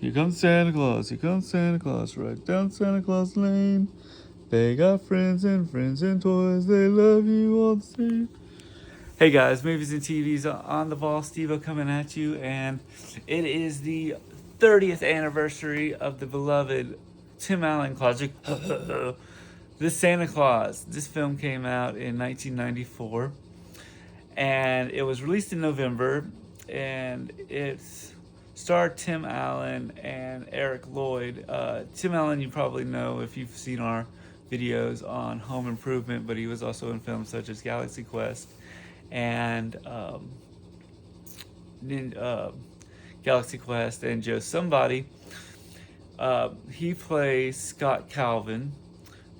Here comes Santa Claus, here comes Santa Claus, right down Santa Claus Lane. They got friends and toys, they love you all the same. Hey guys, movies and TVs on the ball. Steve-O coming at you, and it is the 30th anniversary of the beloved Tim Allen classic, This Santa Claus. This film came out in 1994, and it was released in November, and it starred Tim Allen and Eric Lloyd. Tim Allen you probably know if you've seen our videos on Home Improvement, but he was also in films such as Galaxy Quest and Galaxy Quest and Joe Somebody. He plays Scott Calvin,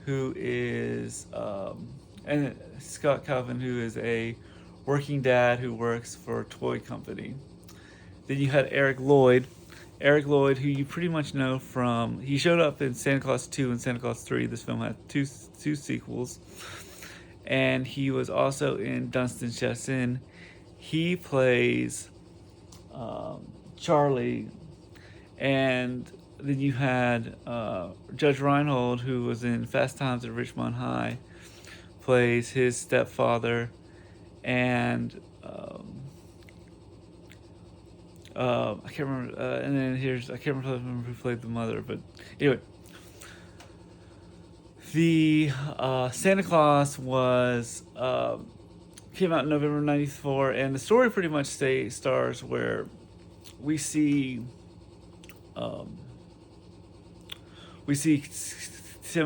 who is a working dad who works for a toy company. Then you had Eric Lloyd, who you pretty much know from, he showed up in Santa Claus 2 and Santa Claus 3. This film had two sequels. And he was also in Dunstan Chefs Inn. He plays Charlie. And then you had Judge Reinhold, who was in Fast Times at Ridgemont High, plays his stepfather. And I can't remember. And then I can't remember who played the mother. But anyway, the Santa Claus came out in November '94, and the story pretty much stars where we see Tim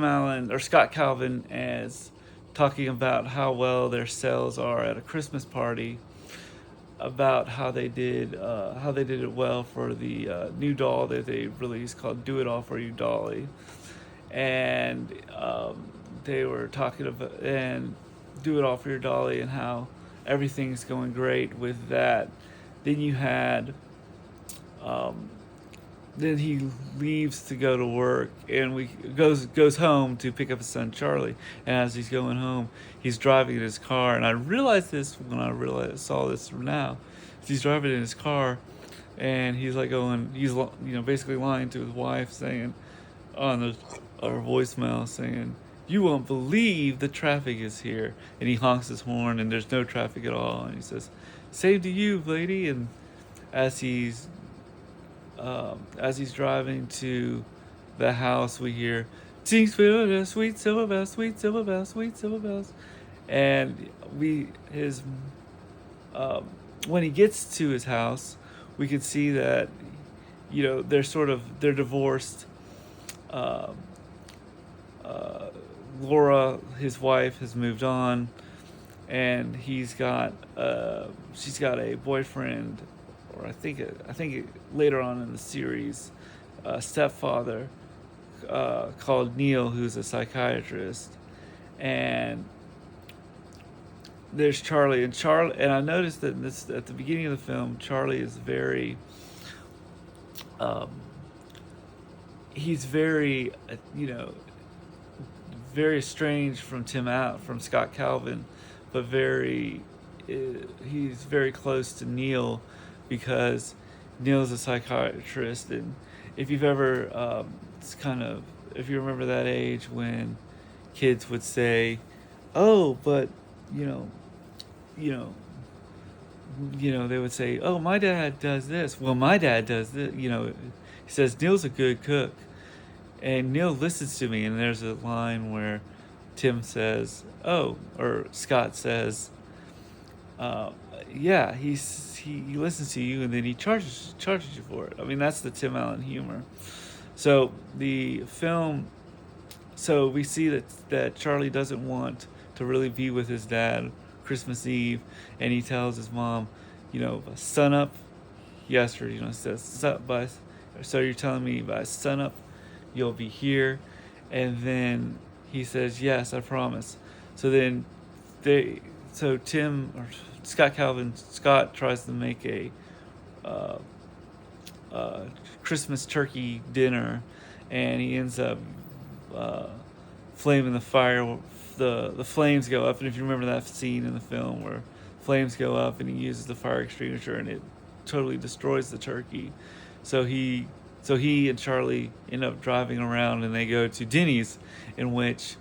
Allen or Scott Calvin as talking about how well their sales are at a Christmas party, about how they did it well for the new doll that they released called "Do It All for You, Dolly," and they were talking about and "Do It All for Your Dolly" and how everything's going great with that. Then you had then he leaves to go to work, and goes home to pick up his son Charlie. And as he's going home, he's driving in his car. And I realized this when I saw this now. He's driving in his car, and he's basically lying to his wife, saying on our voicemail, saying, "You won't believe the traffic is here." And he honks his horn, and there's no traffic at all. And he says, "Same to you, lady." And as he's driving to the house, we hear "Sing silver bells, sweet silver bells, sweet silver bells, sweet silver bells," and when he gets to his house, we can see that they're divorced. Laura, his wife, has moved on, and she's got a boyfriend, or I think later on in the series, stepfather called Neil, who's a psychiatrist. And there's Charlie, and I noticed that at the beginning of the film, Charlie is very he's very very estranged from from Scott Calvin, but he's very close to Neil, because Neil's a psychiatrist. And if you've ever if you remember that age when kids would say, "Oh, but they would say, 'Oh, my dad does this.' Well, my dad does this." He says, "Neil's a good cook, and Neil listens to me." And there's a line where Tim says, or Scott says, "Yeah, he listens to you, and then he charges you for it." I mean, that's the Tim Allen humor. So we see that Charlie doesn't want to really be with his dad Christmas Eve, and he tells his mom, "Sun up," yes, or says, "So you're telling me by sun up you'll be here?" And then he says, "Yes, I promise." So then Scott tries to make a Christmas turkey dinner, and he ends up flaming the fire. The flames go up, and if you remember that scene in the film where flames go up and he uses the fire extinguisher and it totally destroys the turkey. So he So he and Charlie end up driving around, and they go to Denny's, in which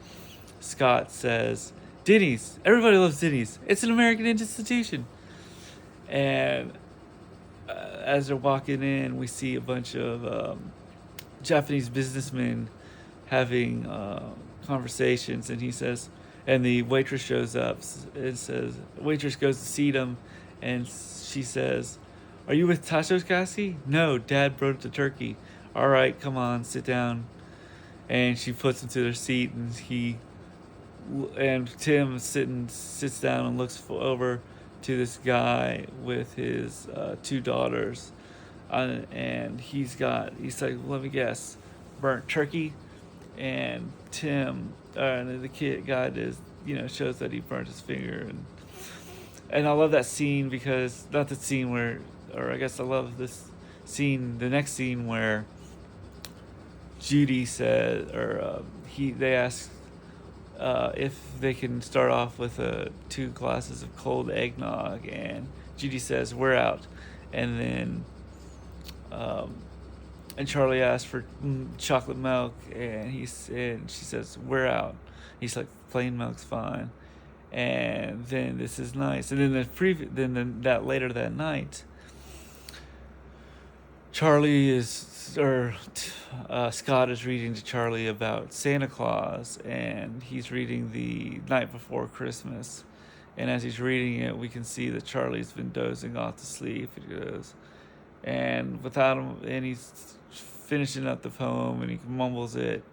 Scott says, "Denny's, everybody loves Denny's. It's an American institution." And as they're walking in, we see a bunch of Japanese businessmen having conversations, and he says, and the waitress shows up and says, waitress goes to seat him, and she says, "Are you with Tashokashi?" "No, Dad brought the turkey." "All right, come on, sit down." And she puts him to their seat, and Tim sits down and looks over to this guy with his two daughters, and he's like, "Let me guess, burnt turkey." And Tim, and the kid guy is, shows that he burnt his finger, and I love that scene because not the scene where, or I guess I love this scene, the next scene where Judy said, or they ask if they can start off with 2 glasses of cold eggnog, and Judy says, "We're out," and then and Charlie asks for chocolate milk, and she says, "We're out." He's like, "Plain milk's fine." And then this is nice. And then that later that night, Scott is reading to Charlie about Santa Claus, and he's reading The Night Before Christmas. And as he's reading it, we can see that Charlie's been dozing off to sleep. He goes, and without him, and he's finishing up the poem, and he mumbles it,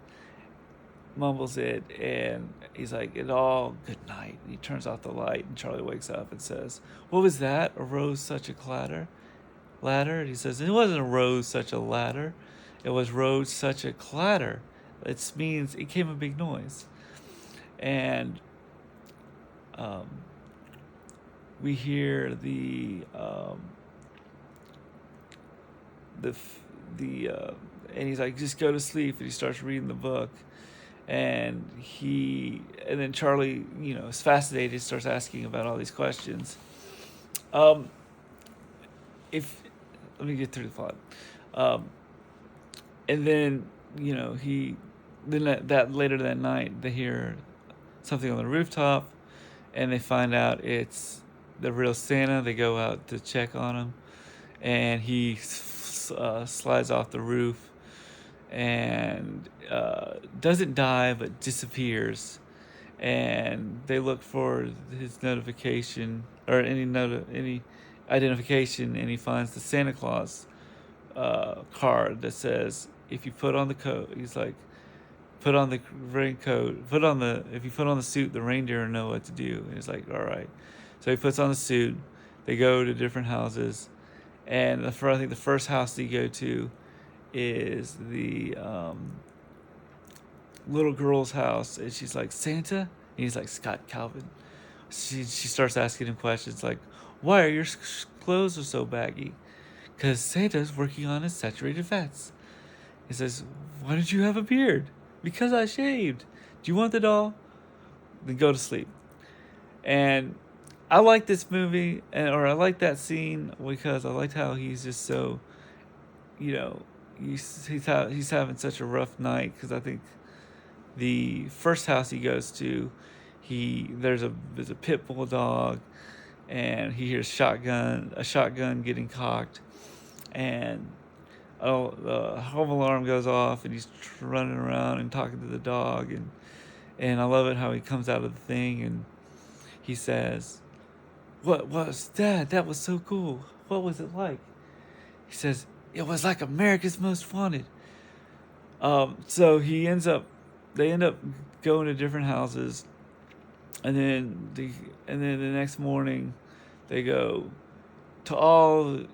and he's like, "It all good night." And he turns off the light, and Charlie wakes up and says, "What was that? Arose such a ladder?" And he says, "It wasn't arose such a ladder. It was rose such a clatter. It means it came a big noise." And we hear and he's like, "Just go to sleep," and he starts reading the book. And then Charlie, is fascinated, starts asking about all these questions. If Let me get through the plot. And then, that later that night, they hear something on the rooftop, and they find out it's the real Santa. They go out to check on him, and he slides off the roof, and doesn't die but disappears. And they look for his notification, or any identification, and he finds the Santa Claus card that says, "If you put on the coat," he's like, "Put on the raincoat, if you put on the suit, the reindeer will know what to do." And he's like, "All right." So he puts on the suit. They go to different houses, and I think the first house they go to is the little girl's house, and she's like, "Santa?" And he's like, "Scott Calvin." She starts asking him questions like, "Why are your clothes are so baggy?" "Because Santa's working on his saturated fats." He says, "Why don't you have a beard?" "Because I shaved." "Do you want the doll?" Then go to sleep. And I like this movie, or I like that scene, because I liked how he's just so, he's having such a rough night, because I think the first house he goes to, there's a pit bull dog, and he hears a shotgun getting cocked, and the home alarm goes off, and he's running around and talking to the dog, and I love it how he comes out of the thing, and he says, "What was Dad? That was so cool. What was it like?" He says, "It was like America's Most Wanted." So they end up going to different houses, and then the next morning, they go to all,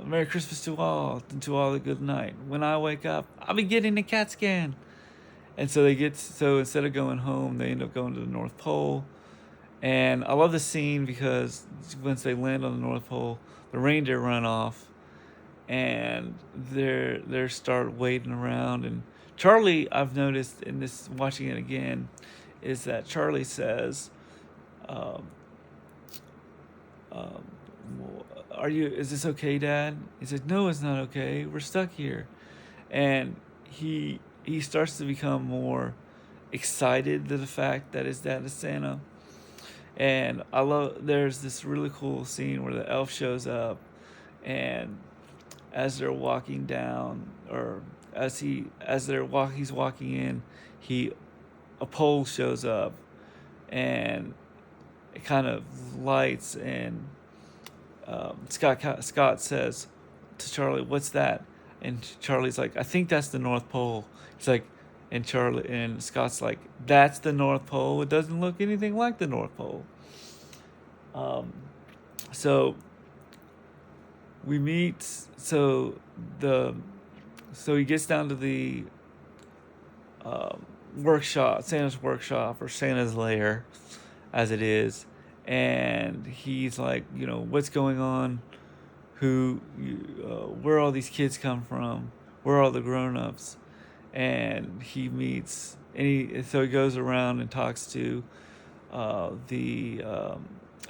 "Merry Christmas to all, and to all a good night. When I wake up, I'll be getting a CAT scan." And so instead of going home, they end up going to the North Pole. And I love the scene because once they land on the North Pole, the reindeer run off, and they start waiting around. And Charlie, I've noticed in this, watching it again, is that Charlie says, um, "Is this okay, Dad?" He says, "No, it's not okay. We're stuck here." and he starts to become more excited to the fact that his dad is Santa. And I love there's this really cool scene where the elf shows up, and as they're walking down, or he's walking in, he a pole shows up, and it kind of lights, and Scott says to Charlie, "What's that?" And Charlie's like, "I think that's the North Pole." He's like, and Scott's like, "That's the North Pole. It doesn't look anything like the North Pole." Um, so we meet. The so he gets down to the workshop, Santa's workshop, or Santa's lair, as it is, and he's like, what's going on? Where all these kids come from? Where are all the grown-ups? And he meets, so he goes around and talks to the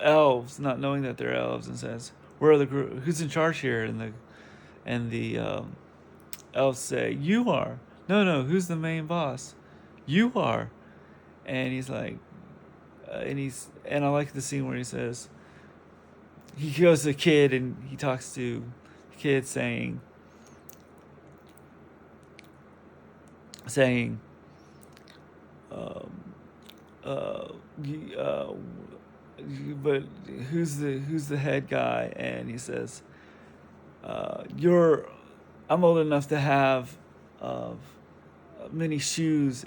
elves, not knowing that they're elves, and says, "Where are who's in charge here?" And the elves say, "You are." "No, no, who's the main boss?" "You are." And he's like, and I like the scene where he says, he goes to the kid and he talks to the kid saying, um, uh, but who's the head guy? And he says, I'm old enough to have uh, many shoes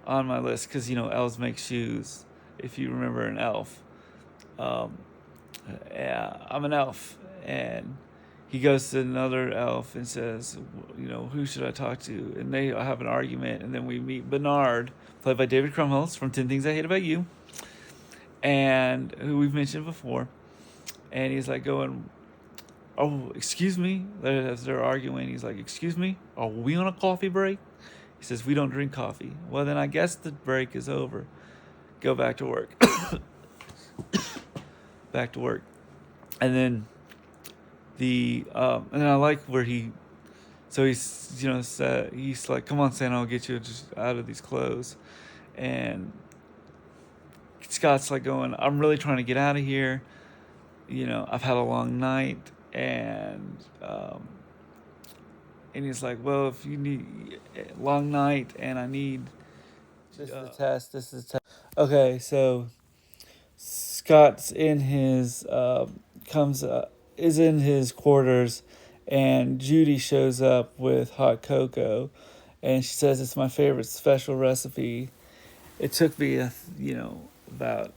on my list, because elves make shoes. If you remember an elf, um, yeah, I'm an elf. And he goes to another elf and says, who should I talk to? And they have an argument, and then we meet Bernard, played by David Krumholtz from 10 Things I Hate About You, and who we've mentioned before. And he's like going, "Oh, excuse me," as they're arguing. He's like, "Excuse me, are we on a coffee break?" He says, "We don't drink coffee." "Well, then I guess the break is over. Go back to work." Back to work. And then and then I like where he's he's like, "Come on, Santa, I'll get you just out of these clothes." And Scott's like going, "I'm really trying to get out of here. I've had a long night." And he's like, "Well, if you need a long night, and I need..." This is the test. This is the test. Okay, so Scott's in his comes is in his quarters, and Judy shows up with hot cocoa, and she says, "It's my favorite special recipe. It took me about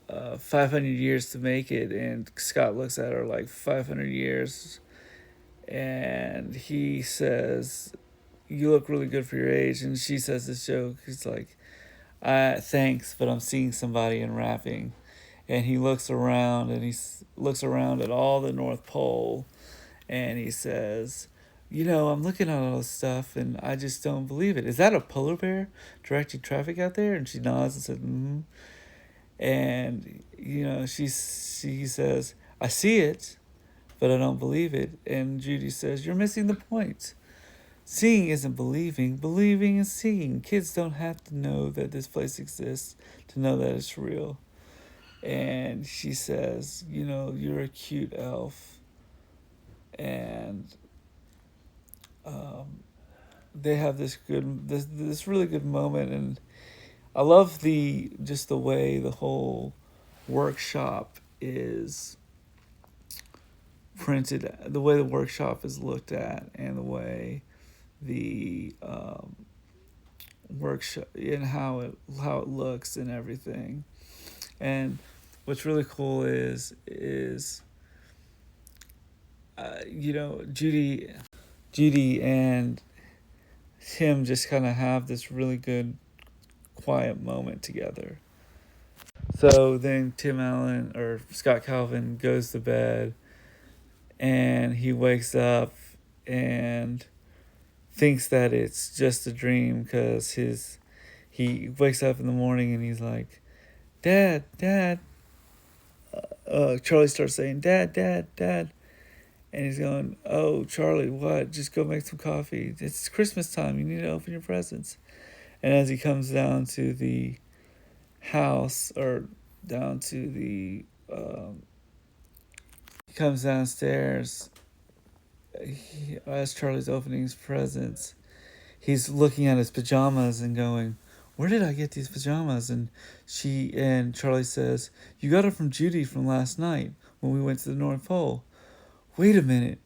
500 years to make it." And Scott looks at her like, 500 years, and he says, "You look really good for your age." And she says this joke. He's like, "Thanks, but I'm seeing somebody in wrapping." And he looks around, and looks around at all the North Pole, and he says, "I'm looking at all this stuff, and I just don't believe it. Is that a polar bear directing traffic out there?" And she nods and says, "Mm-hmm." And she says, "I see it, but I don't believe it." And Judy says, "You're missing the point. Seeing isn't believing. Believing is seeing. Kids don't have to know that this place exists to know that it's real." And she says, "You're a cute elf." And they have this really good moment, and I love the way the whole workshop is printed, the way the workshop is looked at, and the way the workshop, and how it looks and everything. And what's really cool is Judy and Tim just kind of have this really good quiet moment together. So then Scott Calvin goes to bed, and he wakes up and thinks that it's just a dream, because he wakes up in the morning and he's like, "Dad, Dad." Charlie starts saying, "Dad, Dad, Dad." And he's going, "Oh, Charlie, what? Just go make some coffee. It's Christmas time. You need to open your presents." And as he comes down to the house, or down to the, he comes downstairs, as Charlie's opening his presents, he's looking at his pajamas and going, "Where did I get these pajamas?" And Charlie says, "You got them from Judy from last night when we went to the North Pole." Wait a minute.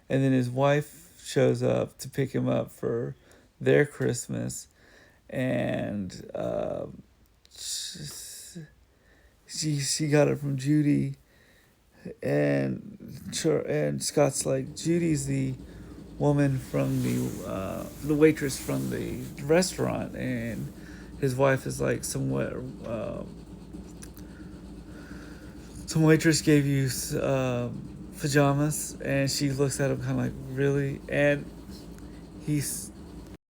And then his wife shows up to pick him up for their Christmas, and she got it from Judy, and Scott's like, "Judy's the woman from the waitress from the restaurant," and his wife is like, some waitress gave you pajamas," and she looks at him kind of like, "Really?" And